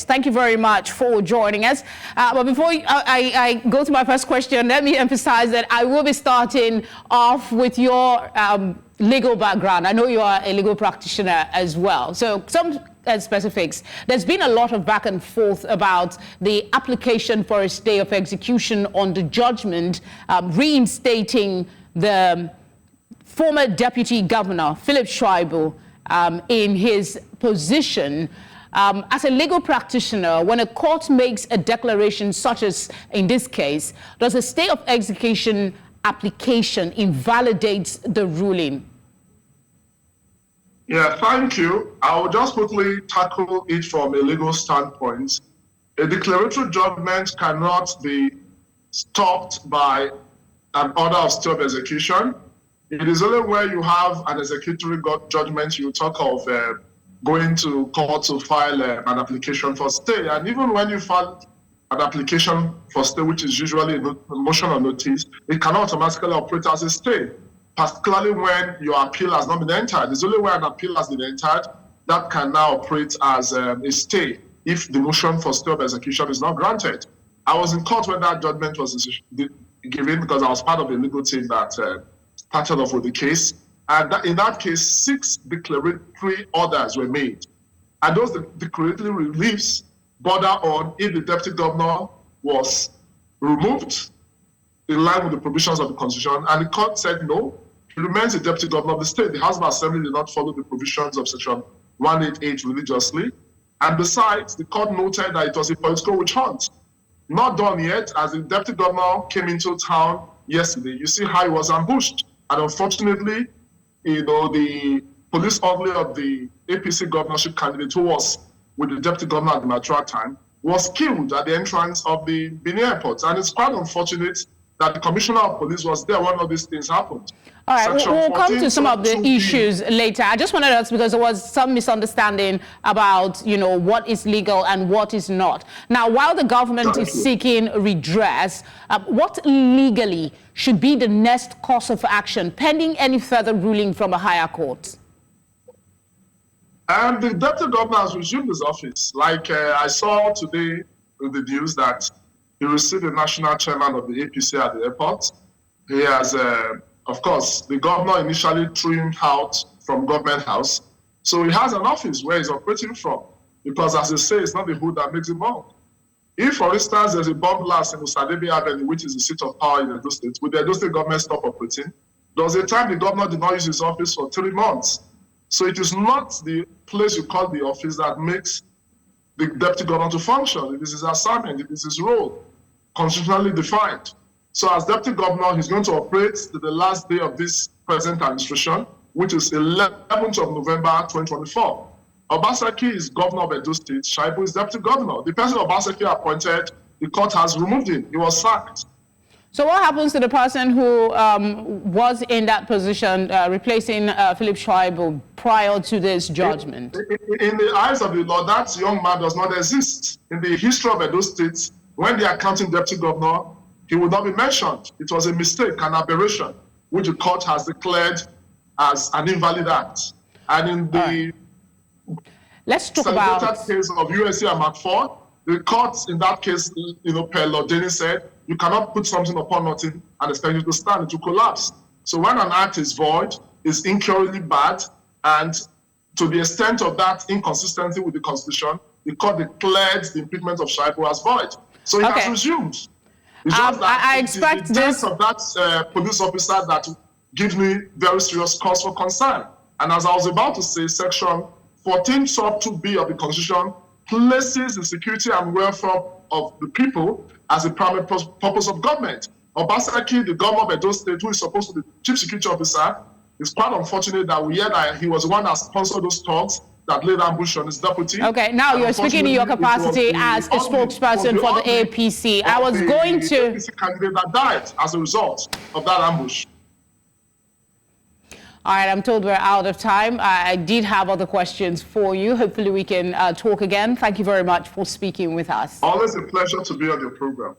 Thank you very much for joining us. But before I go to my first question, let me emphasize that I will be starting off with your legal background. I know you are a legal practitioner as well. So some specifics. There's been a lot of back and forth about the application for a stay of execution on the judgment reinstating the former Deputy Governor, Philip Shaibu, in his position. As a legal practitioner, when a court makes a declaration such as in this case, does a stay of execution application invalidate the ruling? Yeah, thank you. I will just quickly tackle it from a legal standpoint. A declaratory judgment cannot be stopped by an order of stay of execution. It is only where you have an executory judgment you talk of going to court to file an application for stay. And even when you file an application for stay, which is usually a motion or notice, it cannot automatically operate as a stay, particularly when your appeal has not been entered. It's only where an appeal has been entered that can now operate as a stay if the motion for stay of execution is not granted. I was in court when that judgment was given because I was part of the legal team that started off with the case. And in that case, 6 declaratory orders were made. And those declaratory reliefs border on if the deputy governor was removed in line with the provisions of the Constitution. And the court said no, he remains the deputy governor of the state. The House of Assembly did not follow the provisions of Section 188 religiously. And besides, the court noted that it was a political witch hunt. Not done yet, as the deputy governor came into town yesterday. You see how he was ambushed. And unfortunately, the police orderly of the APC governorship candidate who was with the deputy governor at the mature time was killed at the entrance of the Benin airport. And it's quite unfortunate that the commissioner of police was there when all these things happened. All right, we'll come to some of the issues later. I just wanted us, because there was some misunderstanding about, what is legal and what is not. Now, while the government is seeking redress, what legally should be the next course of action pending any further ruling from a higher court? And the deputy governor has resumed his office. Like I saw today in the news that he received the national chairman of the APC at the airport. He has, of course, the governor initially threw him out from government house. So he has an office where he's operating from, because as they say, it's not the hood that makes the bomb. If, for instance, there's a bomb blast in Usadebe Avenue, which is the seat of power in Edo State, would the Edo State government stop operating? There was a time the governor did not use his office for 3 months. So it is not the place you call the office that makes the deputy governor to function. It is his assignment, it is his role, constitutionally defined. So as deputy governor, he's going to operate to the last day of this present administration, which is 11th of November 2024. Obaseki is governor of Edo State. Shaibu is deputy governor. The person Obaseki appointed, the court has removed him. He was sacked. So what happens to the person who was in that position, replacing Philip Shaibu prior to this judgment? In the eyes of the law, that young man does not exist. In the history of Edo State, when the accounting deputy governor, he would not be mentioned. It was a mistake, an aberration, which the court has declared as an invalid act. And in the let's talk about case of USC and McFord, the court in that case, per law, Denny said, you cannot put something upon nothing and expect it to stand, it will collapse. So when an act is void, is incurably bad, and to the extent of that inconsistency with the Constitution, the court declared the impeachment of Shaibu as void. So it has resumed. It's just that I expect the death of that police officer that gives me very serious cause for concern. And as I was about to say, Section 14 sub 2B of the Constitution places the security and welfare of the people as a primary purpose of government. Obaseki, the governor of Edo State, who is supposed to be the chief security officer, it's quite unfortunate that we hear that he was the one that sponsored those talks that laid ambush on his deputy. Okay, now you're speaking in your capacity as a spokesperson for the APC. I was going to... The APC candidate that died as a result of that ambush. All right, I'm told we're out of time. I did have other questions for you. Hopefully we can talk again. Thank you very much for speaking with us. Always a pleasure to be on your program.